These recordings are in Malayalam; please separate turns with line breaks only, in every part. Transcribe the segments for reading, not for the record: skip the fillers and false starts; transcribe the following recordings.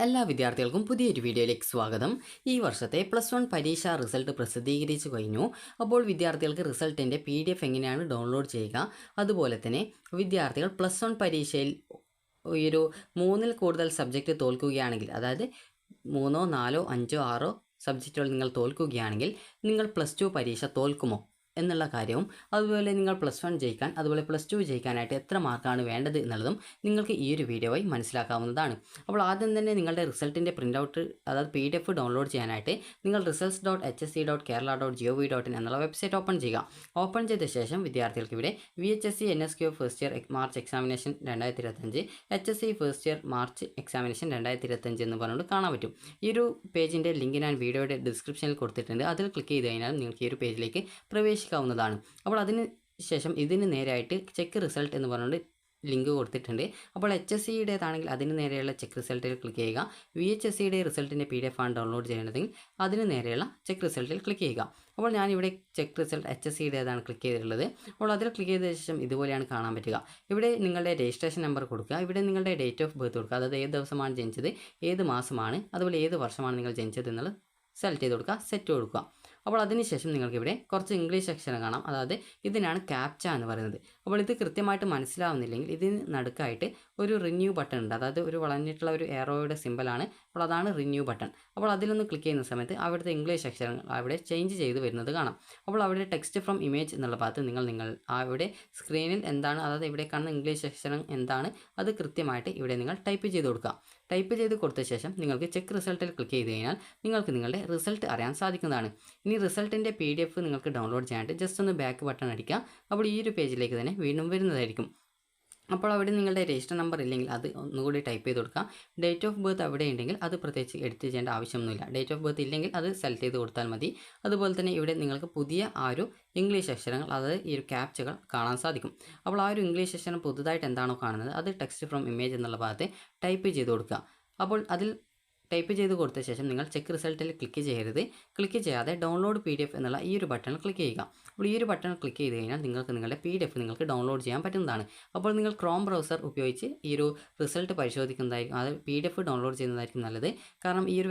എല്ലാ വിദ്യാർത്ഥികൾക്കും പുതിയൊരു വീഡിയോയിലേക്ക് സ്വാഗതം. ഈ വർഷത്തെ +1 പരീക്ഷാ റിസൾട്ട് പ്രസിദ്ധീകരിച്ചു കഴിഞ്ഞു. അപ്പോൾ വിദ്യാർത്ഥികൾക്ക് റിസൾട്ടിൻ്റെ PDF എങ്ങനെയാണ് ഡൗൺലോഡ് ചെയ്യുക, അതുപോലെ തന്നെ വിദ്യാർത്ഥികൾ +1 പരീക്ഷയിൽ ഒരു 3ൽ കൂടുതൽ സബ്ജക്റ്റ് തോൽക്കുകയാണെങ്കിൽ, അതായത് 3, 4, 5, 6 സബ്ജക്റ്റുകൾ നിങ്ങൾ തോൽക്കുകയാണെങ്കിൽ നിങ്ങൾ +2 പരീക്ഷ തോൽക്കുമോ എന്നുള്ള കാര്യവും, അതുപോലെ നിങ്ങൾ +1 ജയിക്കാൻ, അതുപോലെ +2 ജയിക്കാനായിട്ട് എത്ര മാർക്കാണ് വേണ്ടത് എന്നുള്ളതും നിങ്ങൾക്ക് ഈ ഒരു വീഡിയോ വഴി മനസ്സിലാക്കാവുന്നതാണ്. അപ്പോൾ ആദ്യം തന്നെ നിങ്ങളുടെ റിസൾട്ടിൻ്റെ പ്രിൻ്റ് അതായത് PDF ഡൗൺലോഡ് ചെയ്യാനായിട്ട് നിങ്ങൾ results.hsc.kerala.gov.in എന്നുള്ള വെബ്സൈറ്റ് ഓപ്പൺ ചെയ്യുക. ഓപ്പൺ ചെയ്ത ശേഷം വിദ്യാർത്ഥികൾക്ക് ഇവിടെ VHSC NSQ first year March examination 2025, HSC first year March examination 2025 എന്ന് പറഞ്ഞുകൊണ്ട് കാണാൻ പറ്റും. ഈ ഒരു പേജിൻ്റെ ലിങ്ക് ഞാൻ വീഡിയോയുടെ ഡിസ്ക്രിപ്ഷനിൽ കൊടുത്തിട്ടുണ്ട്. അതിൽ ക്ലിക്ക് ചെയ്ത് കഴിഞ്ഞാൽ നിങ്ങൾക്ക് ഈ ഒരു പേജിലേക്ക് പ്രവേശിക്കാവുന്നതാണ്. അപ്പോൾ അതിന് ശേഷം ഇതിന് നേരെയായിട്ട് ചെക്ക് റിസൾട്ട് എന്ന് പറഞ്ഞുകൊണ്ട് ലിങ്ക് കൊടുത്തിട്ടുണ്ട്. അപ്പോൾ HSCയുടേതാണെങ്കിൽ അതിന് നേരെയുള്ള ചെക്ക് റിസൾട്ടിൽ ക്ലിക്ക് ചെയ്യുക. VHSCയുടെ റിസൾട്ടിൻ്റെ PDF ആണ് ഡൗൺലോഡ് ചെയ്യേണ്ടതെങ്കിൽ അതിന് നേരെയുള്ള ചെക്ക് റിസൾട്ടിൽ ക്ലിക്ക് ചെയ്യുക. അപ്പോൾ ഞാനിവിടെ ചെക്ക് റിസൾട്ട് HSCയുടേതാണ് ക്ലിക്ക് ചെയ്തിട്ടുള്ളത്. അപ്പോൾ അതിൽ ക്ലിക്ക് ചെയ്ത ശേഷം ഇതുപോലെയാണ് കാണാൻ പറ്റുക. ഇവിടെ നിങ്ങളുടെ രജിസ്ട്രേഷൻ നമ്പർ കൊടുക്കുക. ഇവിടെ നിങ്ങളുടെ ഡേറ്റ് ഓഫ് ബർത്ത് കൊടുക്കുക, അതായത് ഏത് ദിവസമാണ് ജനിച്ചത്, ഏത് മാസമാണ്, അതുപോലെ ഏത് വർഷമാണ് നിങ്ങൾ ജനിച്ചത് എന്നുള്ളത് സെലക്ട് ചെയ്ത് കൊടുക്കുക, സെറ്റ് കൊടുക്കുക. അപ്പോൾ അതിനുശേഷം നിങ്ങൾക്കിവിടെ കുറച്ച് ഇംഗ്ലീഷ് അക്ഷരം കാണാം, അതായത് ഇതിനാണ് ക്യാപ്ച എന്ന് പറയുന്നത്. അപ്പോൾ ഇത് കൃത്യമായിട്ട് മനസ്സിലാവുന്നില്ലെങ്കിൽ ഇതിന് നടുക്കായിട്ട് ഒരു റിന്യൂ ബട്ടൺ ഉണ്ട്, അതായത് ഒരു വളഞ്ഞിട്ടുള്ള ഒരു ഏറോയുടെ സിമ്പലാണ്. അപ്പോൾ അതാണ് റിന്യൂ ബട്ടൺ. അപ്പോൾ അതിലൊന്ന് ക്ലിക്ക് ചെയ്യുന്ന സമയത്ത് അവിടുത്തെ ഇംഗ്ലീഷ് അക്ഷരങ്ങൾ അവിടെ ചേഞ്ച് ചെയ്ത് വരുന്നത് കാണാം. അപ്പോൾ അവിടെ ടെക്സ്റ്റ് ഫ്രം ഇമേജ് എന്നുള്ള ഭാഗത്ത് നിങ്ങൾ അവിടെ സ്ക്രീനിൽ എന്താണ്, അതായത് ഇവിടെ കാണുന്ന ഇംഗ്ലീഷ് അക്ഷരം എന്താണ് അത് കൃത്യമായിട്ട് ഇവിടെ നിങ്ങൾ ടൈപ്പ് ചെയ്ത് കൊടുക്കുക. ടൈപ്പ് ചെയ്ത് കൊടുത്ത ശേഷം നിങ്ങൾക്ക് ചെക്ക് റിസൾട്ടിൽ ക്ലിക്ക് ചെയ്ത് കഴിഞ്ഞാൽ നിങ്ങൾക്ക് നിങ്ങളുടെ റിസൾട്ട് അറിയാൻ സാധിക്കുന്നതാണ്. ഇനി റിസൾട്ടിൻ്റെ PDF നിങ്ങൾക്ക് ഡൗൺലോഡ് ചെയ്യാനായിട്ട് ജസ്റ്റ് ഒന്ന് ബാക്ക് ബട്ടൺ അടിക്കുക. അപ്പോൾ ഈ ഒരു പേജിലേക്ക് തന്നെ വീണ്ടും വരുന്നതായിരിക്കും. അപ്പോൾ അവിടെ നിങ്ങളുടെ രജിസ്റ്റർ നമ്പർ ഇല്ലെങ്കിൽ അത് ഒന്നുകൂടി ടൈപ്പ് ചെയ്ത് കൊടുക്കുക. ഡേറ്റ് ഓഫ് ബർത്ത് അവിടെ ഉണ്ടെങ്കിൽ അത് പ്രത്യേകിച്ച് എഡിറ്റ് ചെയ്യേണ്ട ആവശ്യമൊന്നുമില്ല. ഡേറ്റ് ഓഫ് ബർത്ത് ഇല്ലെങ്കിൽ അത് സെലക്ട് ചെയ്ത് കൊടുത്താൽ മതി. അതുപോലെ തന്നെ ഇവിടെ നിങ്ങൾക്ക് പുതിയ ആ ഒരു ഇംഗ്ലീഷ് അക്ഷരങ്ങൾ, അതായത് ഈ ഒരു ക്യാപ്ചകൾ കാണാൻ സാധിക്കും. അപ്പോൾ ആ ഒരു ഇംഗ്ലീഷ് അക്ഷരം പുതുതായിട്ട് എന്താണോ കാണുന്നത് അത് ടെക്സ്റ്റ് ഫ്രം ഇമേജ് എന്നുള്ള ഭാഗത്ത് ടൈപ്പ് ചെയ്ത് കൊടുക്കുക. അപ്പോൾ അതിൽ ടൈപ്പ് ചെയ്ത് കൊടുത്ത ശേഷം നിങ്ങൾ ചെക്ക് റിസൾട്ടിൽ ക്ലിക്ക് ചെയ്യരുത്. ക്ലിക്ക് ചെയ്യാതെ ഡൗൺലോഡ് PDF എന്നുള്ള ഈ ഒരു ബട്ടണിൽ ക്ലിക്ക് ചെയ്യുക. അപ്പോൾ ഈ ഒരു ബട്ടൺ ക്ലിക്ക് ചെയ്ത് കഴിഞ്ഞാൽ നിങ്ങൾക്ക് നിങ്ങളുടെ PDF നിങ്ങൾക്ക് ഡൗൺലോഡ് ചെയ്യാൻ പറ്റുന്നതാണ്. അപ്പോൾ നിങ്ങൾ ക്രോം ബ്രൗസർ ഉപയോഗിച്ച് ഈ ഒരു റിസൾട്ട് പരിശോധിക്കുന്നതായിരിക്കും, അത് PDF ഡൗൺലോഡ് ചെയ്യുന്നതായിരിക്കും നല്ലത്. കാരണം ഈ ഒരു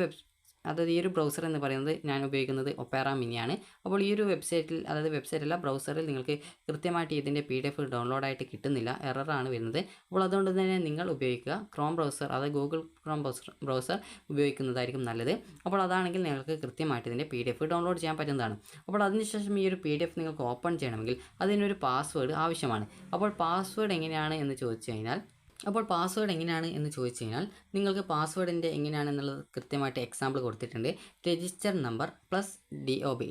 അതായത് ഈ ഒരു ബ്രൗസർ എന്ന് പറയുന്നത് ഞാൻ ഉപയോഗിക്കുന്നത് ഒപ്പേറ മിനിയാണ്. അപ്പോൾ ഈ ഒരു വെബ്സൈറ്റിൽ, അതായത് വെബ്സൈറ്റല്ല ബ്രൗസറിൽ നിങ്ങൾക്ക് കൃത്യമായിട്ട് ഇതിൻ്റെ PDF ഡൗൺലോഡായിട്ട് കിട്ടുന്നില്ല, എററാണ് വരുന്നത്. അപ്പോൾ അതുകൊണ്ട് തന്നെ നിങ്ങൾ ഉപയോഗിക്കുക ക്രോം ബ്രൗസർ, അതായത് ഗൂഗിൾ ക്രോം ബ്രൗസർ ഉപയോഗിക്കുന്നതായിരിക്കും നല്ലത്. അപ്പോൾ അതാണെങ്കിൽ നിങ്ങൾക്ക് കൃത്യമായിട്ട് ഇതിൻ്റെ PDF ഡൗൺലോഡ് ചെയ്യാൻ പറ്റുന്നതാണ്. അപ്പോൾ അതിനുശേഷം ഈ ഒരു PDF നിങ്ങൾക്ക് ഓപ്പൺ ചെയ്യണമെങ്കിൽ അതിനൊരു പാസ്വേഡ് ആവശ്യമാണ്. അപ്പോൾ പാസ്വേഡ് എങ്ങനെയാണ് എന്ന് ചോദിച്ചു കഴിഞ്ഞാൽ നിങ്ങൾക്ക് പാസ്വേഡിൻ്റെ എങ്ങനെയാണെന്നുള്ളത് കൃത്യമായിട്ട് എക്സാമ്പിൾ കൊടുത്തിട്ടുണ്ട്. രജിസ്റ്റർ നമ്പർ പ്ലസ് DOB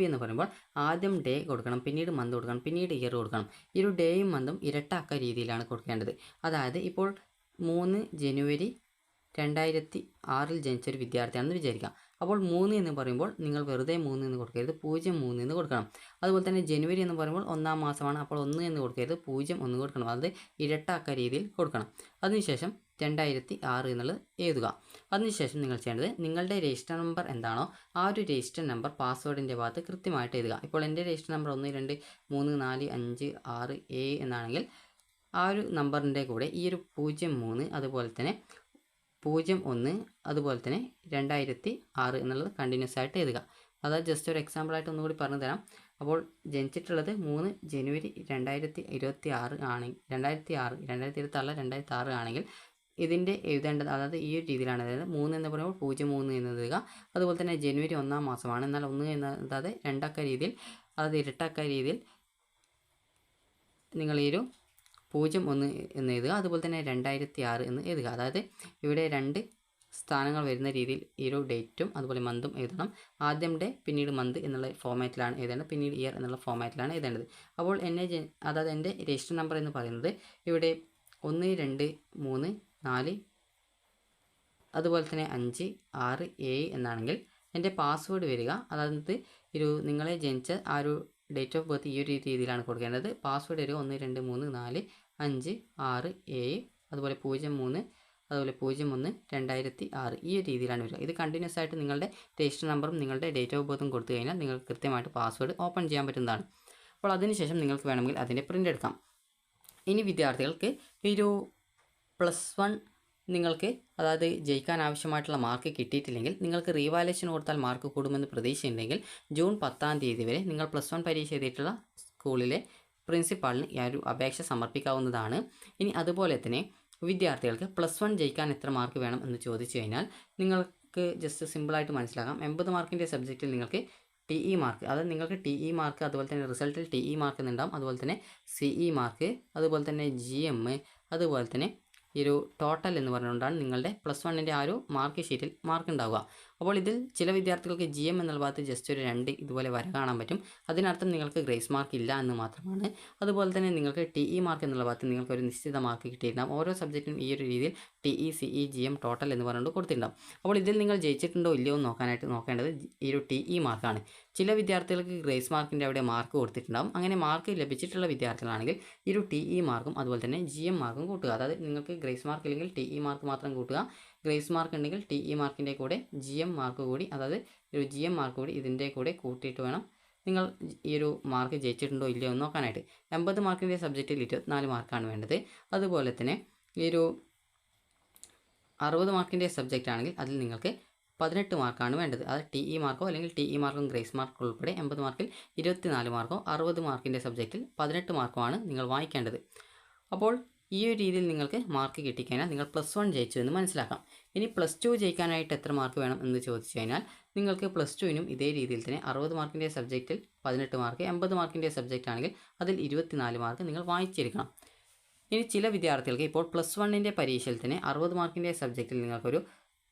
എന്ന് പറയുമ്പോൾ ആദ്യം ഡേ കൊടുക്കണം, പിന്നീട് മന്ത് കൊടുക്കണം, പിന്നീട് ഇയർ കൊടുക്കണം. ഈ ഒരു ഡേയും മന്തും ഇരട്ടാക്ക രീതിയിലാണ് കൊടുക്കേണ്ടത്. അതായത് ഇപ്പോൾ 3 ജനുവരി 2006 ജനിച്ചൊരു വിദ്യാർത്ഥിയാണെന്ന് വിചാരിക്കാം. അപ്പോൾ 3 എന്ന് പറയുമ്പോൾ നിങ്ങൾ വെറുതെ 3 എന്ന് കൊടുക്കരുത്, 03 എന്ന് കൊടുക്കണം. അതുപോലെ തന്നെ ജനുവരി എന്ന് പറയുമ്പോൾ 1-ാം മാസമാണ്, അപ്പോൾ 1 എന്ന് കൊടുക്കരുത്, 01 കൊടുക്കണം. അത് ഇരട്ടാക്ക രീതിയിൽ കൊടുക്കണം. അതിനുശേഷം 2006 എന്നുള്ളത് എഴുതുക. അതിനുശേഷം നിങ്ങൾ ചെയ്യേണ്ടത് നിങ്ങളുടെ രജിസ്റ്റർ നമ്പർ എന്താണോ ആ ഒരു രജിസ്റ്റർ നമ്പർ പാസ്വേഡിൻ്റെ ഭാഗത്ത് കൃത്യമായിട്ട് എഴുതുക. ഇപ്പോൾ എൻ്റെ രജിസ്റ്റർ നമ്പർ 1, 2, 3, 4, 5, 6, 7 എന്നാണെങ്കിൽ ആ ഒരു നമ്പറിൻ്റെ കൂടെ ഈ ഒരു 03, അതുപോലെ തന്നെ 01, അതുപോലെ തന്നെ 2006 എന്നുള്ളത് കണ്ടിന്യൂസ് ആയിട്ട് എഴുതുക. അതായത് ജസ്റ്റ് ഒരു എക്സാമ്പിളായിട്ട് ഒന്നുകൂടി പറഞ്ഞു തരാം. അപ്പോൾ ജനിച്ചിട്ടുള്ളത് 3 ജനുവരി 2026 ആണെങ്കിൽ 2026 ആണെങ്കിൽ ഇതിൻ്റെ എഴുതേണ്ടത്, അതായത് ഈ ഒരു രീതിയിലാണ്. അതായത് 3 എന്ന് പറയുമ്പോൾ 03 എന്ന് എഴുതുക. അതുപോലെ തന്നെ ജനുവരി 1-ാം മാസമാണ്, എന്നാൽ 1 എന്നത് 2 അക്ക രീതിയിൽ, അതായത് ഇരട്ടക്ക രീതിയിൽ നിങ്ങൾ ഈ ഒരു 01 എന്ന് എഴുതുക. അതുപോലെ തന്നെ 2006 എന്ന് എഴുതുക. അതായത് ഇവിടെ 2 സ്ഥാനങ്ങൾ വരുന്ന രീതിയിൽ ഈ ഒരു ഡേറ്റും അതുപോലെ മന്തും എഴുതണം. ആദ്യം ഡേ പിന്നീട് മന്ത് എന്നുള്ള ഫോമാറ്റിലാണ് എഴുതേണ്ടത്, പിന്നീട് ഇയർ എന്നുള്ള ഫോമാറ്റിലാണ് എഴുതേണ്ടത്. അപ്പോൾ അതായത് എൻ്റെ രജിസ്റ്റർ നമ്പർ എന്ന് പറയുന്നത് ഇവിടെ 1, 2, 3, 4, അതുപോലെ തന്നെ 5, 6, 7 എന്നാണെങ്കിൽ എൻ്റെ പാസ്വേഡ് വരിക, അതായത് നിങ്ങളെ ജനിച്ച ആ ഒരു ഡേറ്റ് ഓഫ് ബർത്ത് ഈ ഒരു രീതിയിലാണ് കൊടുക്കേണ്ടത്. പാസ്വേഡ് വരിക 1, 2, 3, 4, 5, 6, 7, അതുപോലെ 03, അതുപോലെ 01, 2006 ഈ ഒരു രീതിയിലാണ് വരിക. ഇത് കണ്ടിന്യൂസ് ആയിട്ട് നിങ്ങളുടെ രജിസ്റ്റർ നമ്പറും നിങ്ങളുടെ ഡേറ്റ് ഓഫ് ബർത്തും കൊടുത്തു കഴിഞ്ഞാൽ നിങ്ങൾക്ക് കൃത്യമായിട്ട് പാസ്വേഡ് ഓപ്പൺ ചെയ്യാൻ പറ്റുന്നതാണ്. അപ്പോൾ അതിനുശേഷം നിങ്ങൾക്ക് വേണമെങ്കിൽ അതിൻ്റെ പ്രിൻ്റ് എടുക്കാം. ഇനി വിദ്യാർത്ഥികൾക്ക് ഒരു +1 നിങ്ങൾക്ക് അതായത് ജയിക്കാൻ ആവശ്യമായിട്ടുള്ള മാർക്ക് കിട്ടിയിട്ടില്ലെങ്കിൽ നിങ്ങൾക്ക് റീവാലുവേഷൻ കൊടുത്താൽ മാർക്ക് കൂടുമെന്ന് പ്രതീക്ഷയുണ്ടെങ്കിൽ ജൂൺ 10-ാം തീയതി വരെ നിങ്ങൾ +1 പരീക്ഷ എഴുതിയിട്ടുള്ള സ്കൂളിലെ പ്രിൻസിപ്പാളിന് ഈ ഒരു അപേക്ഷ സമർപ്പിക്കാവുന്നതാണ്. ഇനി അതുപോലെ തന്നെ വിദ്യാർത്ഥികൾക്ക് +1 ജയിക്കാൻ എത്ര മാർക്ക് വേണം എന്ന് ചോദിച്ചു കഴിഞ്ഞാൽ നിങ്ങൾക്ക് ജസ്റ്റ് സിമ്പിളായിട്ട് മനസ്സിലാക്കാം. 80 മാർക്കിൻ്റെ സബ്ജക്റ്റിൽ നിങ്ങൾക്ക് TE മാർക്ക്, അതായത് നിങ്ങൾക്ക് TE മാർക്ക്, അതുപോലെ തന്നെ റിസൾട്ടിൽ TE മാർക്ക് എന്നുണ്ടാവും, അതുപോലെ തന്നെ CE മാർക്ക്, അതുപോലെ തന്നെ GM, അതുപോലെ തന്നെ ഈ ഒരു ടോട്ടൽ എന്ന് പറഞ്ഞുകൊണ്ടാണ് നിങ്ങളുടെ +1ൻ്റെ ആ ഒരു മാർക്ക് ഷീറ്റിൽ മാർക്ക് ഉണ്ടാവുക. അപ്പോൾ ഇതിൽ ചില വിദ്യാർത്ഥികൾക്ക് GM എന്നുള്ള ഭാഗത്ത് ജസ്റ്റ് ഒരു 2 ഇതുപോലെ വര കാണാൻ പറ്റും. അതിനർത്ഥം നിങ്ങൾക്ക് ഗ്രേസ് മാർക്ക് ഇല്ല എന്ന് മാത്രമാണ്. അതുപോലെ തന്നെ നിങ്ങൾക്ക് TE മാർക്ക് എന്നുള്ള ഭാഗത്ത് നിങ്ങൾക്ക് ഒരു നിശ്ചിത മാർക്ക് കിട്ടിയിട്ടുണ്ടാകും. ഓരോ സബ്ജക്റ്റിനും ഈ ഒരു രീതിയിൽ TE, CE, GM, ടോട്ടൽ എന്ന് പറഞ്ഞുകൊണ്ട് കൊടുത്തിട്ടുണ്ടാകും. അപ്പോൾ ഇതിൽ നിങ്ങൾ ജയിച്ചിട്ടുണ്ടോ ഇല്ലയോ എന്ന് നോക്കേണ്ടത് ഈ ഒരു TE മാർക്കാണ്. ചില വിദ്യാർത്ഥികൾക്ക് ഗ്രേസ് മാർക്കിൻ്റെ അവിടെ മാർക്ക് കൊടുത്തിട്ടുണ്ടാകും. അങ്ങനെ മാർക്ക് ലഭിച്ചിട്ടുള്ള വിദ്യാർത്ഥികളാണെങ്കിൽ ഈ ഒരു TE മാർക്കും അതുപോലെ തന്നെ GM മാർക്കും കൂട്ടുക. അതായത് നിങ്ങൾക്ക് ഗ്രേസ് മാർക്ക് ഇല്ലെങ്കിൽ TE മാർക്ക് മാത്രം കൂട്ടുക, ഗ്രേസ് മാർക്ക് ഉണ്ടെങ്കിൽ TE മാർക്കിൻ്റെ കൂടെ GM മാർക്ക് കൂടി, അതായത് ഒരു GM മാർക്ക് കൂടി ഇതിൻ്റെ കൂടെ കൂട്ടിയിട്ട് വേണം നിങ്ങൾ ഈ ഒരു മാർക്ക് ജയിച്ചിട്ടുണ്ടോ ഇല്ലയോ എന്ന് നോക്കാനായിട്ട്. 80 മാർക്കിൻ്റെ സബ്ജക്റ്റിൽ 24 മാർക്കാണ് വേണ്ടത്. അതുപോലെ തന്നെ ഈ ഒരു 60 മാർക്കിൻ്റെ സബ്ജക്റ്റ് ആണെങ്കിൽ അതിൽ നിങ്ങൾക്ക് 18 മാർക്കാണ് വേണ്ടത്. അത് TE മാർക്കോ അല്ലെങ്കിൽ TE മാർക്കും ഗ്രേസ് മാർക്ക് ഉൾപ്പെടെ 80 മാർക്കിൽ 24 മാർക്കോ 60 മാർക്കിൻ്റെ സബ്ജക്റ്റിൽ 18 മാർക്കോ ആണ് നിങ്ങൾ വായിക്കേണ്ടത്. അപ്പോൾ ഈ ഒരു രീതിയിൽ നിങ്ങൾക്ക് മാർക്ക് കിട്ടിക്കഴിഞ്ഞാൽ നിങ്ങൾ +1 ജയിച്ചു എന്ന് മനസ്സിലാക്കാം. ഇനി +2 ജയിക്കാനായിട്ട് എത്ര മാർക്ക് വേണം എന്ന് ചോദിച്ചു കഴിഞ്ഞാൽ നിങ്ങൾക്ക് +2നും ഇതേ രീതിയിൽ തന്നെ 60 മാർക്കിൻ്റെ സബ്ജക്റ്റിൽ 18 മാർക്ക്, 80 മാർക്കിൻ്റെ സബ്ജക്റ്റ് ആണെങ്കിൽ അതിൽ 24 മാർക്ക് നിങ്ങൾ വായിച്ചിരിക്കണം. ഇനി ചില വിദ്യാർത്ഥികൾക്ക് ഇപ്പോൾ +1ൻ്റെ പരീക്ഷയിൽ തന്നെ 60 മാർക്കിൻ്റെ സബ്ജക്റ്റിൽ നിങ്ങൾക്കൊരു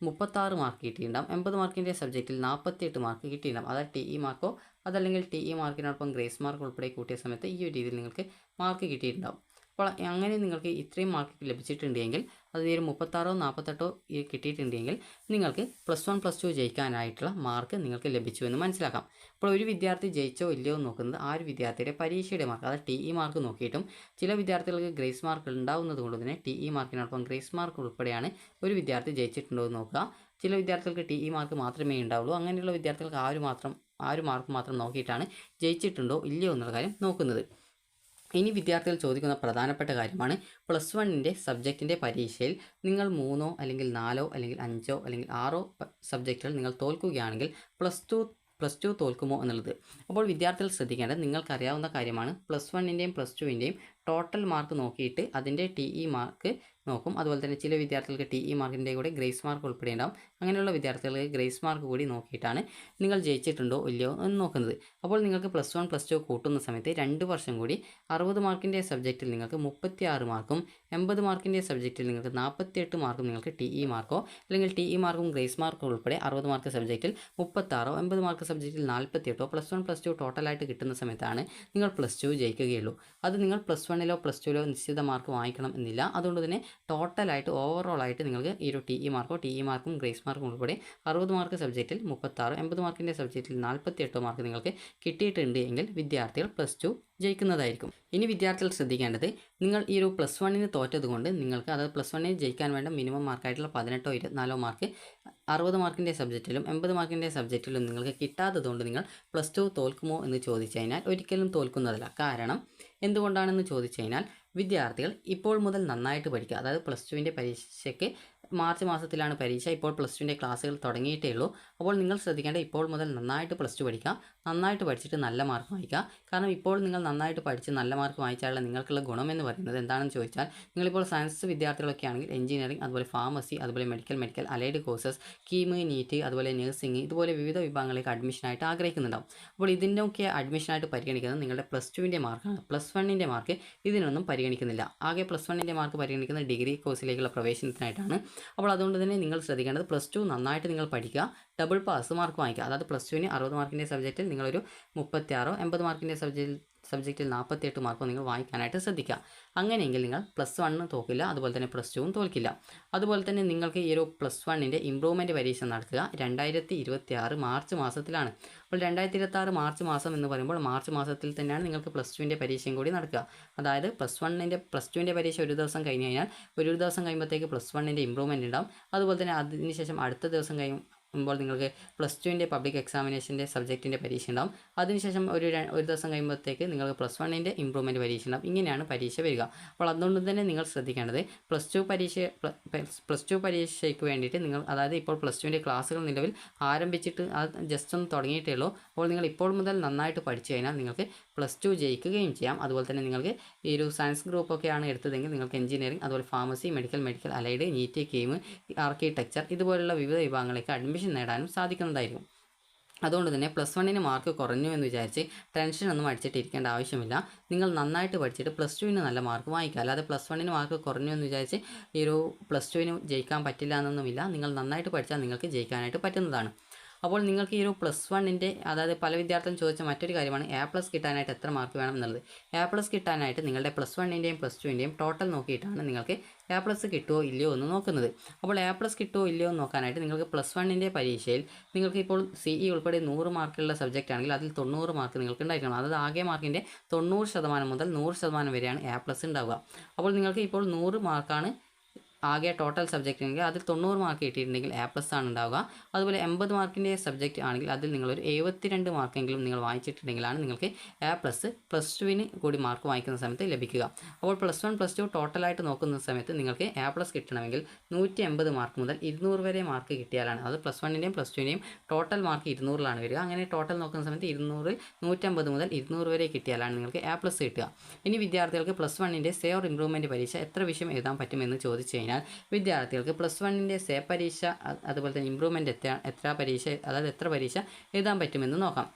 36 മാർക്ക് കിട്ടിയിട്ടുണ്ടാകും, 80 മാർക്കിൻ്റെ സബ്ജക്റ്റിൽ 48 മാർക്ക് കിട്ടിയിട്ടുണ്ടാകും. അതായത് TE മാർക്കോ അതല്ലെങ്കിൽ TE മാർക്കിനോടൊപ്പം ഗ്രേസ് മാർക്ക് ഉൾപ്പെടെ കൂട്ടിയ സമയത്ത് ഈ ഒരു രീതിയിൽ നിങ്ങൾക്ക് മാർക്ക് കിട്ടിയിട്ടുണ്ടാകും. അപ്പോൾ അങ്ങനെ നിങ്ങൾക്ക് ഇത്രയും മാർക്ക് ലഭിച്ചിട്ടുണ്ടെങ്കിൽ, അത് ഒരു 36-ഓ 48-ഓ കിട്ടിയിട്ടുണ്ടെങ്കിൽ നിങ്ങൾക്ക് +1 +2 ജയിക്കാനായിട്ടുള്ള മാർക്ക് നിങ്ങൾക്ക് ലഭിച്ചു എന്ന് മനസ്സിലാക്കാം. അപ്പോൾ ഒരു വിദ്യാർത്ഥി ജയിച്ചോ ഇല്ലയോ എന്ന് നോക്കുന്നത് ആ ഒരു വിദ്യാർത്ഥിയുടെ പരീക്ഷയുടെ മാർക്ക്, അതായത് TE മാർക്ക് നോക്കിയിട്ടും ചില വിദ്യാർത്ഥികൾക്ക് ഗ്രേസ് മാർക്ക് ഉണ്ടാവുന്നത് കൊണ്ട് തന്നെ TE മാർക്കിനോടൊപ്പം ഗ്രേസ് മാർക്ക് ഉൾപ്പെടെയാണ് ഒരു വിദ്യാർത്ഥി ജയിച്ചിട്ടുണ്ടോ എന്ന് നോക്കുക. ചില വിദ്യാർത്ഥികൾക്ക് TE മാർക്ക് മാത്രമേ ഉണ്ടാവുള്ളൂ. അങ്ങനെയുള്ള വിദ്യാർത്ഥികൾക്ക് ആ ഒരു മാർക്ക് മാത്രം നോക്കിയിട്ടാണ് ജയിച്ചിട്ടുണ്ടോ ഇല്ലയോ എന്നുള്ള കാര്യം നോക്കുന്നത്. ഇനി വിദ്യാർത്ഥികൾ ചോദിക്കുന്ന പ്രധാനപ്പെട്ട കാര്യമാണ് +1ൻ്റെ സബ്ജക്റ്റിൻ്റെ പരീക്ഷയിൽ നിങ്ങൾ 3 അല്ലെങ്കിൽ 4 അല്ലെങ്കിൽ 5 അല്ലെങ്കിൽ 6 സബ്ജക്റ്റുകൾ നിങ്ങൾ തോൽക്കുകയാണെങ്കിൽ +2 തോൽക്കുമോ എന്നുള്ളത്. അപ്പോൾ വിദ്യാർത്ഥികൾ ശ്രദ്ധിക്കേണ്ടത് നിങ്ങൾക്കറിയാവുന്ന കാര്യമാണ്. +1ൻ്റെയും +2ൻ്റെയും ടോട്ടൽ മാർക്ക് നോക്കിയിട്ട് അതിൻ്റെ TE മാർക്ക് നോക്കും. അതുപോലെ തന്നെ ചില വിദ്യാർത്ഥികൾക്ക് TE മാർക്കിൻ്റെ കൂടെ ഗ്രേസ് മാർക്ക് ഉൾപ്പെടെ ഉണ്ടാവും. അങ്ങനെയുള്ള വിദ്യാർത്ഥികൾക്ക് ഗ്രേസ് മാർക്ക് കൂടി നോക്കിയിട്ടാണ് നിങ്ങൾ ജയിച്ചിട്ടുണ്ടോ ഇല്ലയോ എന്ന് നോക്കുന്നത്. അപ്പോൾ നിങ്ങൾക്ക് +1 +2 കൂട്ടുന്ന സമയത്ത് 2 വർഷം കൂടി 60 മാർക്കിൻ്റെ സബ്ജക്റ്റിൽ നിങ്ങൾക്ക് 36 മാർക്കും 80 മാർക്കിൻ്റെ സബ്ജക്റ്റിൽ നിങ്ങൾക്ക് 48 മാർക്കും നിങ്ങൾക്ക് TE മാർക്കോ അല്ലെങ്കിൽ TE മാർക്കും ഗ്രേസ് മാർക്കും ഉൾപ്പെടെ 60 മാർക്ക് സബ്ജക്റ്റിൽ 36, 80 മാർക്ക് സബ്ജക്റ്റിൽ 48, +1 +2 ടോട്ടലായിട്ട് കിട്ടുന്ന സമയത്താണ് നിങ്ങൾ +2 ജയിക്കുകയുള്ളൂ. അത് നിങ്ങൾ +1ലോ +2ലോ നിശ്ചിത മാർക്ക് വാങ്ങിക്കണം എന്നില്ല. അതുകൊണ്ട് തന്നെ ടോട്ടലായിട്ട് ഓവറോളായിട്ട് നിങ്ങൾക്ക് ഈ ഒരു TE മാർക്കും ഗ്രേസ് മാർക്കും ഉൾപ്പെടെ 60 മാർക്ക് സബ്ജക്റ്റിൽ 36, 80 മാർക്കിൻ്റെ സബ്ജക്റ്റിൽ 48 മാർക്ക് നിങ്ങൾക്ക് കിട്ടിയിട്ടുണ്ട് എങ്കിൽ വിദ്യാർത്ഥികൾ +2 ജയിക്കുന്നതായിരിക്കും. ഇനി വിദ്യാർത്ഥികൾ ശ്രദ്ധിക്കേണ്ടത്, നിങ്ങൾ ഈ ഒരു +1ന് തോറ്റതുകൊണ്ട് നിങ്ങൾക്ക്, അതായത് +1ന് ജയിക്കാൻ വേണ്ട മിനിമം മാർക്കായിട്ടുള്ള 18 24 മാർക്ക് 60 മാർക്കിൻ്റെ സബ്ജക്റ്റിലും 80 മാർക്കിൻ്റെ സബ്ജക്റ്റിലും നിങ്ങൾക്ക് കിട്ടാത്തതുകൊണ്ട് നിങ്ങൾ +2 തോൽക്കുമോ എന്ന് ചോദിച്ചു കഴിഞ്ഞാൽ ഒരിക്കലും തോൽക്കുന്നതല്ല. കാരണം എന്തുകൊണ്ടാണെന്ന് ചോദിച്ചു കഴിഞ്ഞാൽ വിദ്യാർത്ഥികൾ ഇപ്പോൾ മുതൽ നന്നായിട്ട് പഠിക്കുക. അതായത് +2ൻ്റെ പരീക്ഷയ്ക്ക് മാർച്ച് മാസത്തിലാണ് പരീക്ഷ. ഇപ്പോൾ +2ൻ്റെ ക്ലാസ്സുകൾ തുടങ്ങിയിട്ടേ ഉള്ളൂ. അപ്പോൾ നിങ്ങൾ ശ്രദ്ധിക്കേണ്ടത് ഇപ്പോൾ മുതൽ നന്നായിട്ട് +2 പഠിക്കുക, നന്നായിട്ട് പഠിച്ചിട്ട് നല്ല മാർക്ക് വാങ്ങിക്കുക. കാരണം ഇപ്പോൾ നിങ്ങൾ നന്നായിട്ട് പഠിച്ച് നല്ല മാർക്ക് വാങ്ങിച്ചാലുള്ള നിങ്ങൾക്കുള്ള ഗുണം എന്ന് പറയുന്നത് എന്താണെന്ന് ചോദിച്ചാൽ, നിങ്ങളിപ്പോൾ സയൻസ് വിദ്യാർത്ഥികളൊക്കെ ആണെങ്കിൽ എഞ്ചിനീയറിംഗ്, അതുപോലെ ഫാർമസി, അതുപോലെ medical allied courses, KEAM, NEET, അതുപോലെ നഴ്സിംഗ്, ഇതുപോലെ വിവിധ വിഭാഗങ്ങളിലേക്ക് അഡ്മിഷനായിട്ട് ആഗ്രഹിക്കുന്നുണ്ടാവും. അപ്പോൾ ഇതിൻ്റെയൊക്കെ അഡ്മിഷനായിട്ട് പരിഗണിക്കുന്നത് നിങ്ങളുടെ +2ൻ്റെ മാർക്കാണ്. +1ൻ്റെ മാർക്ക് ഇതിനൊന്നും പരിഗണിക്കുന്നില്ല. ആകെ +1ൻ്റെ മാർക്ക് പരിഗണിക്കുന്നത് ഡിഗ്രി കോഴ്സിലേക്കുള്ള പ്രവേശനത്തിനായിട്ടാണ്. അപ്പോൾ അതുകൊണ്ട് തന്നെ നിങ്ങൾ ശ്രദ്ധിക്കേണ്ടത് +2 നന്നായിട്ട് നിങ്ങൾ പഠിക്കുക, ഡബിൾ പാസ് മാർക്ക് വാങ്ങിക്കുക. അതായത് +2ന് 60 മാർക്കിൻ്റെ സബ്ജക്റ്റിൽ നിങ്ങളൊരു 36, 80 മാർക്കിൻ്റെ സബ്ജക്റ്റിൽ 48 മാർക്കോ നിങ്ങൾ വാങ്ങിക്കാനായിട്ട് ശ്രദ്ധിക്കുക. അങ്ങനെയെങ്കിൽ നിങ്ങൾ +1 തോക്കില്ല, അതുപോലെ തന്നെ +2 തോൽക്കില്ല. അതുപോലെ തന്നെ നിങ്ങൾക്ക് ഈ ഒരു +1ൻ്റെ ഇംപ്രൂവ്മെൻറ്റ് പരീക്ഷ നടക്കുക 2026 മാർച്ച് മാസത്തിലാണ്. അപ്പോൾ 2026 മാർച്ച് മാസം എന്ന് പറയുമ്പോൾ മാർച്ച് മാസത്തിൽ തന്നെയാണ് നിങ്ങൾക്ക് +2ൻ്റെ പരീക്ഷയും കൂടി നടക്കുക. അതായത് +2ൻ്റെ പരീക്ഷ ഒരു ദിവസം കഴിഞ്ഞ് കഴിഞ്ഞാൽ ഒരു ദിവസം കഴിയുമ്പോഴത്തേക്ക് +1ൻ്റെ ഇംപ്രൂവ്മെൻറ്റ് ഉണ്ടാവും. അതുപോലെ തന്നെ അതിനുശേഷം അടുത്ത ദിവസം കഴിയുമ്പോൾ നിങ്ങൾക്ക് +2ൻ്റെ പബ്ലിക് എക്സാമിനേഷൻ്റെ സബ്ജക്റ്റിൻ്റെ പരീക്ഷ ഉണ്ടാവും. അതിനുശേഷം ഒരു ദിവസം കഴിയുമ്പോഴത്തേക്ക് നിങ്ങൾക്ക് +1ൻ്റെ ഇമ്പ്രൂവ്മെൻറ്റ് പരീക്ഷ ഉണ്ടാവും. ഇങ്ങനെയാണ് പരീക്ഷ വരിക. അപ്പോൾ അതുകൊണ്ട് തന്നെ നിങ്ങൾ ശ്രദ്ധിക്കേണ്ടത് +2 പരീക്ഷയ്ക്ക് വേണ്ടിയിട്ട് നിങ്ങൾ, അതായത് ഇപ്പോൾ +2ൻ്റെ ക്ലാസ്സുകൾ നിലവിൽ ആരംഭിച്ചിട്ട് അത് ജസ്റ്റ് ഒന്ന് തുടങ്ങിയിട്ടേ ഉള്ളൂ. അപ്പോൾ നിങ്ങൾ ഇപ്പോൾ മുതൽ നന്നായിട്ട് പഠിച്ചു കഴിഞ്ഞാൽ നിങ്ങൾക്ക് +2 ജയിക്കുകയും ചെയ്യാം. അതുപോലെ തന്നെ നിങ്ങൾക്ക് ഈ ഒരു സയൻസ് ഗ്രൂപ്പൊക്കെയാണ് എടുത്തതെങ്കിൽ നിങ്ങൾക്ക് എഞ്ചിനീയറിംഗ്, അതുപോലെ pharmacy, medical allied, NEET, KEAM, architecture ഇതുപോലുള്ള വിവിധ വിഭാഗങ്ങളിലേക്ക് അഡ്മിഷൻ നേടാനും സാധിക്കുന്നതായിരിക്കും. അതുകൊണ്ട് തന്നെ +1ന് മാർക്ക് കുറഞ്ഞു എന്ന് വിചാരിച്ച് ടെൻഷനൊന്നും അടിച്ചിട്ടിരിക്കേണ്ട ആവശ്യമില്ല. നിങ്ങൾ നന്നായിട്ട് പഠിച്ചിട്ട് +2ന് നല്ല മാർക്ക് വാങ്ങിക്കുക. അല്ലാതെ +1ന് മാർക്ക് കുറഞ്ഞു എന്ന് വിചാരിച്ച് ഈ ഒരു +2ന് ജയിക്കാൻ പറ്റില്ല എന്നൊന്നുമില്ല. നിങ്ങൾ നന്നായിട്ട് പഠിച്ചാൽ നിങ്ങൾക്ക് ജയിക്കാനായിട്ട് പറ്റുന്നതാണ്. അപ്പോൾ നിങ്ങൾക്ക് ഈ ഒരു +1ൻ്റെ, അതായത് പല വിദ്യാർത്ഥികളും ചോദിച്ച മറ്റൊരു കാര്യമാണ് A+ കിട്ടാനായിട്ട് എത്ര മാർക്ക് വേണം എന്നുള്ളത്. A+ കിട്ടാനായിട്ട് നിങ്ങളുടെ +1ൻ്റെയും +2ൻ്റെയും ടോട്ടൽ നോക്കിയിട്ടാണ് നിങ്ങൾക്ക് A+ കിട്ടുമോ ഇല്ലയോ എന്ന് നോക്കുന്നത്. അപ്പോൾ A+ കിട്ടുമോ ഇല്ലയോ എന്ന് നോക്കാനായിട്ട് നിങ്ങൾക്ക് +1ൻ്റെ പരീക്ഷയിൽ നിങ്ങൾക്ക് ഇപ്പോൾ CE ഉൾപ്പെടെ 100 മാർക്കുള്ള സബ്ജക്റ്റ് ആണെങ്കിൽ അതിൽ 90 മാർക്ക് നിങ്ങൾക്ക് ഉണ്ടായിരിക്കണം. അതായത് ആകെ മാർക്കിൻ്റെ 90% മുതൽ 100% വരെയാണ് A+ ഉണ്ടാവുക. അപ്പോൾ നിങ്ങൾക്ക് ഇപ്പോൾ 100 മാർക്കാണ് ആകെ ടോട്ടൽ സബ്ജക്റ്റ് ആണെങ്കിൽ അതിൽ 90 മാർക്ക് കിട്ടിയിട്ടുണ്ടെങ്കിൽ A+ ആണ് ഉണ്ടാവുക. അതുപോലെ 80 മാർക്കിൻ്റെ സബ്ജക്റ്റ് ആണെങ്കിൽ അതിൽ നിങ്ങളൊരു 72 മാർക്കെങ്കിലും നിങ്ങൾ വാങ്ങിച്ചിട്ടുണ്ടെങ്കിലാണ് നിങ്ങൾക്ക് A+ +2ന് കൂടി മാർക്ക് വാങ്ങിക്കുന്ന സമയത്ത് ലഭിക്കുക. അപ്പോൾ +1 +2 ടോട്ടലായിട്ട് നോക്കുന്ന സമയത്ത് നിങ്ങൾക്ക് A+ കിട്ടണമെങ്കിൽ 180 മാർക്ക് മുതൽ 200 വരെ മാർക്ക് കിട്ടിയാലാണ്, അത് +1ൻ്റെയും +2ൻ്റെയും ടോട്ടൽ മാർക്ക് 200ലാണ് വരിക. അങ്ങനെ ടോട്ടൽ നോക്കുന്ന സമയത്ത് 200ൽ 150 മുതൽ 200 വരെ കിട്ടിയാലാണ് നിങ്ങൾക്ക് A+ കിട്ടുക. ഇനി വിദ്യാർത്ഥികൾക്ക് +1ൻ്റെ സേ ഓർ ഇംപ്രൂവ്മെൻറ്റ് പരീക്ഷ എത്ര വിഷയം എഴുതാൻ പറ്റുമെന്ന് ചോദിച്ചു കഴിഞ്ഞാൽ വിദ്യാർത്ഥികൾക്ക് +1ൻ്റെ സേ പരീക്ഷ, അതുപോലെ തന്നെ ഇംപ്രൂവ്മെൻറ്റ് എത്ര പരീക്ഷ എഴുതാൻ പറ്റുമെന്ന് നോക്കാം.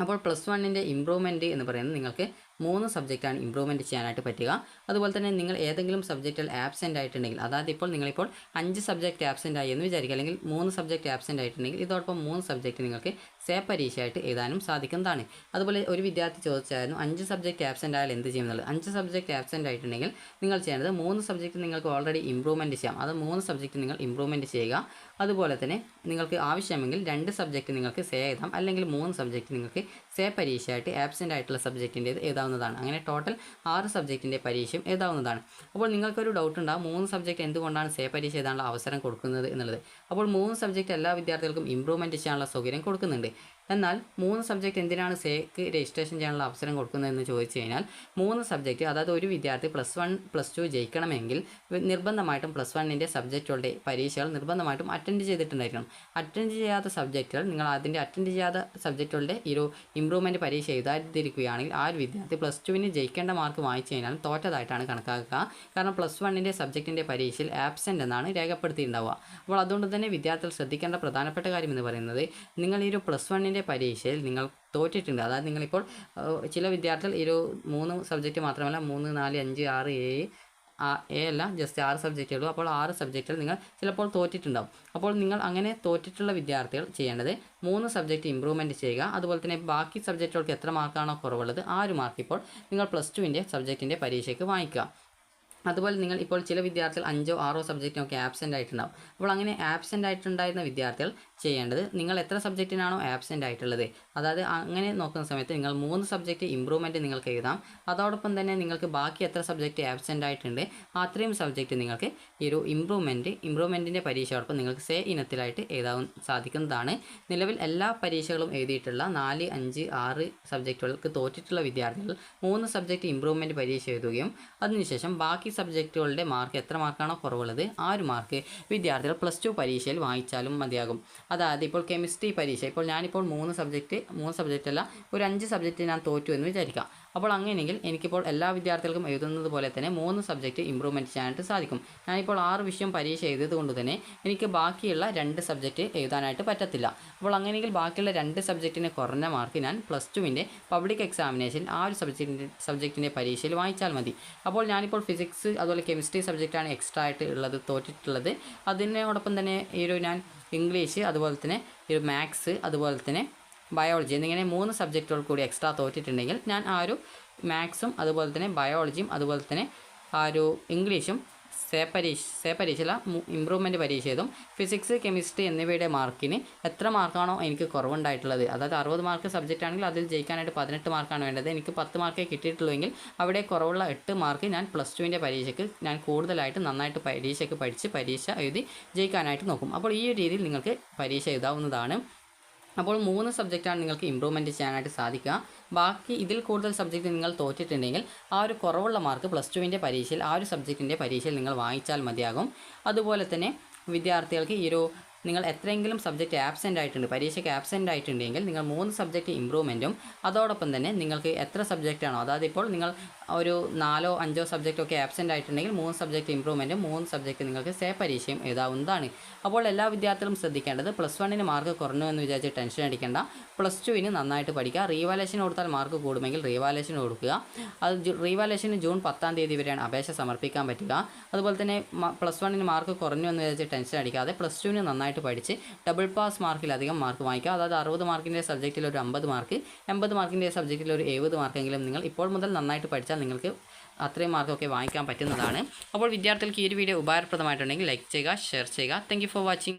അപ്പോൾ +1ൻ്റെ ഇംപ്രൂവ്മെൻറ്റ് എന്ന് പറയുന്നത് നിങ്ങൾക്ക് 3 സബ്ജക്റ്റാണ് ഇംപ്രൂവ്മെൻറ്റ് ചെയ്യാനായിട്ട് പറ്റുക. അതുപോലെ തന്നെ നിങ്ങൾ ഏതെങ്കിലും സബ്ജക്റ്റിൽ ആബ്സെൻ്റ് ആയിട്ടുണ്ടെങ്കിൽ, അതായത് നിങ്ങളിപ്പോൾ 5 സബ്ജക്റ്റ് ആബ്സെൻ്റ് ആയി എന്ന് വിചാരിക്കുക, അല്ലെങ്കിൽ 3 സബ്ജക്റ്റ് ആബ്സെൻ്റ് ആയിട്ടുണ്ടെങ്കിൽ ഇതോടൊപ്പം 3 സബ്ജക്റ്റ് നിങ്ങൾക്ക് സേ പരീക്ഷയായിട്ട് എഴുതാനും സാധിക്കുന്നതാണ്. അതുപോലെ ഒരു വിദ്യാർത്ഥി ചോദിച്ചായിരുന്നു 5 സബ്ജക്റ്റ് ആബ്സെൻ്റ് ആയാൽ എന്ത് ചെയ്യുന്നുള്ളത്. 5 സബ്ജക്റ്റ് ആബ്സെൻ്റ് ആയിട്ടുണ്ടെങ്കിൽ നിങ്ങൾ ചെയ്യേണ്ടത് 3 സബ്ജക്റ്റ് നിങ്ങൾക്ക് ഓൾറെഡി ഇംപ്രൂവ്മെൻറ്റ് ചെയ്യാം. അത് 3 സബ്ജക്റ്റ് നിങ്ങൾ ഇംപ്രൂവ്മെൻറ്റ് ചെയ്യുക. അതുപോലെ തന്നെ നിങ്ങൾക്ക് ആവശ്യമെങ്കിൽ 2 സബ്ജക്റ്റ് നിങ്ങൾക്ക് സേ എഴുതാം, അല്ലെങ്കിൽ 3 സബ്ജക്റ്റ് നിങ്ങൾക്ക് സേ പരീക്ഷയായിട്ട് ആബ്സെൻ്റ് ആയിട്ടുള്ള സബ്ജക്റ്റിൻ്റേത് എഴുതാവുന്നതാണ്. അങ്ങനെ ടോട്ടൽ 6 സബ്ജക്റ്റിൻ്റെ പരീക്ഷയും എഴുതാവുന്നതാണ്. അപ്പോൾ നിങ്ങൾക്കൊരു ഡൗട്ട് ഉണ്ടാകും, 3 സബ്ജക്റ്റ് എന്തുകൊണ്ടാണ് സേ പരീക്ഷ എഴുതാനുള്ള അവസരം കൊടുക്കുന്നത് എന്നുള്ളത്. അപ്പോൾ 3 സബ്ജക്റ്റ് എല്ലാ വിദ്യാർത്ഥികൾക്കും ഇംപ്രൂവ്മെൻറ്റ് ചെയ്യാനുള്ള സൗകര്യം കൊടുക്കുന്നുണ്ട്. എന്നാൽ 3 സബ്ജക്റ്റ് എന്തിനാണ് സേക്ക് രജിസ്ട്രേഷൻ ചെയ്യാനുള്ള അവസരം കൊടുക്കുന്നതെന്ന് ചോദിച്ചു കഴിഞ്ഞാൽ 3 സബ്ജക്റ്റ്, അതായത് ഒരു വിദ്യാർത്ഥി +1 +2 ജയിക്കണമെങ്കിൽ നിർബന്ധമായിട്ടും +1ൻ്റെ സബ്ജക്റ്റുകളുടെ പരീക്ഷകൾ നിർബന്ധമായിട്ടും അറ്റൻഡ് ചെയ്തിട്ടുണ്ടായിരിക്കണം. അറ്റൻഡ് ചെയ്യാത്ത സബ്ജക്റ്റുകൾ, നിങ്ങൾ അതിൻ്റെ അറ്റൻഡ് ചെയ്യാത്ത സബ്ജക്റ്റുകളുടെ ഈ ഒരു ഇംപ്രൂവ്മെൻറ്റ് പരീക്ഷ എഴുതാതിരിക്കുകയാണെങ്കിൽ ആ ഒരു വിദ്യാർത്ഥി +2ന് ജയിക്കേണ്ട മാർക്ക് വാങ്ങിച്ചു കഴിഞ്ഞാൽ തോറ്റതായിട്ടാണ് കണക്കാക്കുക. കാരണം +1ൻ്റെ സബ്ജക്റ്റിൻ്റെ പരീക്ഷയിൽ ആബ്സെൻ്റ് എന്നാണ് രേഖപ്പെടുത്തിയിട്ടുണ്ടാവുക. അപ്പോൾ അതുകൊണ്ട് തന്നെ വിദ്യാർത്ഥികൾ ശ്രദ്ധിക്കേണ്ട പ്രധാനപ്പെട്ട കാര്യം എന്ന് പറയുന്നത്, നിങ്ങൾ ഈ ഒരു +1ൻ്റെ പരീക്ഷയിൽ നിങ്ങൾ തോറ്റിട്ടുണ്ട്. അതായത് നിങ്ങളിപ്പോൾ ചില വിദ്യാർത്ഥികൾ ഈ ഒരു 3 സബ്ജക്റ്റ് മാത്രമല്ല 3, 4, 5, 6, 7 അല്ല ജസ്റ്റ് 6 സബ്ജക്റ്റുള്ളൂ. അപ്പോൾ 6 സബ്ജക്റ്റുകൾ നിങ്ങൾ ചിലപ്പോൾ തോറ്റിട്ടുണ്ടാവും. അപ്പോൾ നിങ്ങൾ അങ്ങനെ തോറ്റിട്ടുള്ള വിദ്യാർത്ഥികൾ ചെയ്യേണ്ടത് 3 സബ്ജക്റ്റ് ഇംപ്രൂവ്മെൻറ്റ് ചെയ്യുക. അതുപോലെ തന്നെ ബാക്കി സബ്ജക്റ്റുകൾക്ക് എത്ര മാർക്കാണോ കുറവുള്ളത് ആ ഒരു മാർക്ക് ഇപ്പോൾ നിങ്ങൾ +2ൻ്റെ സബ്ജക്റ്റിൻ്റെ പരീക്ഷയ്ക്ക് വാങ്ങിക്കുക. അതുപോലെ നിങ്ങൾ ഇപ്പോൾ ചില വിദ്യാർത്ഥികൾ 5ഓ 6ഓ സബ്ജക്റ്റിനൊക്കെ ആബ്സെൻ്റ് ആയിട്ടുണ്ടാവും. അപ്പോൾ അങ്ങനെ ആബ്സെൻ്റ് ആയിട്ടുണ്ടായിരുന്ന വിദ്യാർത്ഥികൾ ചെയ്യേണ്ടത്, നിങ്ങൾ എത്ര സബ്ജക്റ്റിനാണോ ആബ്സെൻ്റ് ആയിട്ടുള്ളത്, അതായത് അങ്ങനെ നോക്കുന്ന സമയത്ത് നിങ്ങൾ 3 സബ്ജക്റ്റ് ഇംപ്രൂവ്മെൻറ്റ് നിങ്ങൾക്ക് എഴുതാം. അതോടൊപ്പം തന്നെ നിങ്ങൾക്ക് ബാക്കി എത്ര സബ്ജക്റ്റ് ആബ്സെൻ്റ് ആയിട്ടുണ്ട് അത്രയും സബ്ജക്റ്റ് നിങ്ങൾക്ക് ഈ ഒരു ഇംപ്രൂവ്മെൻറ്റിൻ്റെ പരീക്ഷയോടൊപ്പം നിങ്ങൾക്ക് സേ ഇനത്തിലായിട്ട് എഴുതാൻ സാധിക്കുന്നതാണ്. നിലവിൽ എല്ലാ പരീക്ഷകളും എഴുതിയിട്ടുള്ള 4, 5, 6 സബ്ജക്റ്റുകൾക്ക് തോറ്റിട്ടുള്ള വിദ്യാർത്ഥികൾ 3 സബ്ജക്റ്റ് ഇംപ്രൂവ്മെൻറ്റ് പരീക്ഷ എഴുതുകയും അതിനുശേഷം ബാക്കി സബ്ജക്റ്റുകളുടെ മാർക്ക് എത്ര മാർക്കാണോ കുറവുള്ളത് ആ ഒരു മാർക്ക് വിദ്യാർത്ഥികൾ +2 പരീക്ഷയിൽ വാങ്ങിച്ചാലും മതിയാകും. അതായത് ഇപ്പോൾ കെമിസ്ട്രി പരീക്ഷ, ഇപ്പോൾ ഞാനിപ്പോൾ 3 സബ്ജക്റ്റ് അല്ല ഒരു 5 സബ്ജക്റ്റ് ഞാൻ തോറ്റു എന്ന് വിചാരിക്കാം. അപ്പോൾ അങ്ങനെയെങ്കിൽ എനിക്കിപ്പോൾ എല്ലാ വിദ്യാർത്ഥികൾക്കും എഴുതുന്നത് പോലെ തന്നെ 3 സബ്ജക്റ്റ് ഇംപ്രൂവ്മെൻറ്റ് ചെയ്യാനായിട്ട് സാധിക്കും. ഞാനിപ്പോൾ 6 വിഷയം പരീക്ഷ എഴുതിയത് കൊണ്ട് തന്നെ എനിക്ക് ബാക്കിയുള്ള 2 സബ്ജക്റ്റ് എഴുതാനായിട്ട് പറ്റത്തില്ല. അപ്പോൾ അങ്ങനെയെങ്കിൽ ബാക്കിയുള്ള 2 സബ്ജക്റ്റിന് കുറഞ്ഞ മാർക്ക് ഞാൻ +2ൻ്റെ പബ്ലിക് എക്സാമിനേഷനിൽ ആ ഒരു സബ്ജക്റ്റിൻ്റെ പരീക്ഷയിൽ വാങ്ങിച്ചാൽ മതി. അപ്പോൾ ഞാനിപ്പോൾ ഫിസിക്സ് അതുപോലെ കെമിസ്ട്രി സബ്ജക്റ്റാണ് എക്സ്ട്രാ ആയിട്ട് ഉള്ളത് തോറ്റിട്ടുള്ളത്. അതിനോടൊപ്പം തന്നെ ഞാൻ ഇംഗ്ലീഷ്, അതുപോലെ തന്നെ മാത്സ്, അതുപോലെ തന്നെ ബയോളജി എന്നിങ്ങനെ 3 സബ്ജക്റ്റുകൾ കൂടി എക്സ്ട്രാ തോറ്റിട്ടുണ്ടെങ്കിൽ ഞാൻ ആ ഒരു മാത്സും അതുപോലെ തന്നെ ബയോളജിയും അതുപോലെ തന്നെ ആ ഒരു ഇംഗ്ലീഷും സേ പരീക്ഷയില ഇമ്പ്രൂവ്മെൻറ്റ് പരീക്ഷ എഴുതും. ഫിസിക്സ്, കെമിസ്ട്രി എന്നിവയുടെ മാർക്കിന് എത്ര മാർക്കാണോ എനിക്ക് കുറവുണ്ടായിട്ടുള്ളത്, അതായത് 60 മാർക്ക് സബ്ജക്റ്റ് ആണെങ്കിൽ അതിൽ ജയിക്കാനായിട്ട് 18 മാർക്കാണ് വേണ്ടത്, എനിക്ക് 10 മാർക്കേ കിട്ടിയിട്ടുള്ളൂവെങ്കിൽ അവിടെ കുറവുള്ള 8 മാർക്ക് ഞാൻ +2ൻ്റെ പരീക്ഷയ്ക്ക് ഞാൻ കൂടുതലായിട്ട് നന്നായിട്ട് പരീക്ഷയ്ക്ക് പഠിച്ച് പരീക്ഷ എഴുതി ജയിക്കാനായിട്ട് നോക്കും. അപ്പോൾ ഈ ഒരു രീതിയിൽ നിങ്ങൾക്ക് പരീക്ഷ എഴുതാവുന്നതാണ്. അപ്പോൾ 3 സബ്ജക്റ്റാണ് നിങ്ങൾക്ക് ഇമ്പ്രൂവ്മെൻറ്റ് ചെയ്യാനായിട്ട് സാധിക്കുക. ബാക്കി ഇതിൽ കൂടുതൽ സബ്ജക്റ്റ് നിങ്ങൾ തോറ്റിട്ടുണ്ടെങ്കിൽ ആ ഒരു കുറവുള്ള മാർക്ക് +2ൻ്റെ പരീക്ഷയിൽ ആ ഒരു സബ്ജക്റ്റിൻ്റെ പരീക്ഷയിൽ നിങ്ങൾ വാങ്ങിച്ചാൽ മതിയാകും. അതുപോലെ തന്നെ വിദ്യാർത്ഥികൾക്ക് നിങ്ങൾ എത്രയെങ്കിലും സബ്ജക്റ്റ് ആബ്സെൻ്റ് ആയിട്ടുണ്ട്, പരീക്ഷയ്ക്ക് ആബ്സെൻ്റ് ആയിട്ടുണ്ടെങ്കിൽ നിങ്ങൾ 3 സബ്ജക്റ്റ് ഇമ്പ്രൂവ്മെൻറ്റും അതോടൊപ്പം തന്നെ നിങ്ങൾക്ക് എത്ര സബ്ജക്റ്റാണോ, അതായത് ഇപ്പോൾ നിങ്ങൾ ഒരു 4 or 5 സബ്ജക്റ്റൊക്കെ ആബ്സെൻ്റ് ആയിട്ടുണ്ടെങ്കിൽ 3 സബ്ജക്റ്റ് ഇമ്പ്രൂവ്മെൻറ്റും 3 സബ്ജക്റ്റ് നിങ്ങൾക്ക് സേ പരീക്ഷയും എഴുതാവുന്നതാണ്. അപ്പോൾ എല്ലാ വിദ്യാർത്ഥികളും ശ്രദ്ധിക്കേണ്ടത് +1ന് മാർക്ക് കുറഞ്ഞു എന്ന് വിചാരിച്ച് ടെൻഷൻ അടിക്കേണ്ട. +2ന് നന്നായിട്ട് പഠിക്കുക. റീവാലേഷൻ കൊടുത്താൽ മാർക്ക് കൂടുമെങ്കിൽ റീവാലേഷൻ കൊടുക്കുക. അത് റീവാലേഷന് ജൂൺ 10-ാം തീയതി വരെയാണ് അപേക്ഷ സമർപ്പിക്കാൻ പറ്റുക. അതുപോലെ തന്നെ +1ന് മാർക്ക് കുറഞ്ഞു എന്ന് വിചാരിച്ച് ടെൻഷൻ അടിക്കാതെ +2ന് നന്നായിട്ട് പഠിച്ച് ഡബിൾ പാസ് മാർക്കിലധികം മാർക്ക് വാങ്ങിക്കുക. അതായത് 60 മാർക്കിൻ്റെ സബ്ജക്റ്റിൽ ഒരു 50 മാർക്ക്, 80 മാർക്കിൻ്റെ സബ്ജക്റ്റിൽ ഒരു 70 മാർക്കെങ്കിലും നിങ്ങൾ ഇപ്പോൾ മുതൽ നന്നായിട്ട് പഠിച്ചാൽ നിങ്ങൾക്ക് അത്രയും മാർക്കൊക്കെ വാങ്ങിക്കാൻ പറ്റുന്നതാണ്. അപ്പോൾ വിദ്യാർത്ഥികൾക്ക് ഈ ഒരു വീഡിയോ ഉപകാരപ്രദമായിട്ടുണ്ടെങ്കിൽ ലൈക്ക് ചെയ്യുക, ഷെയർ ചെയ്യുക. Thank you for watching.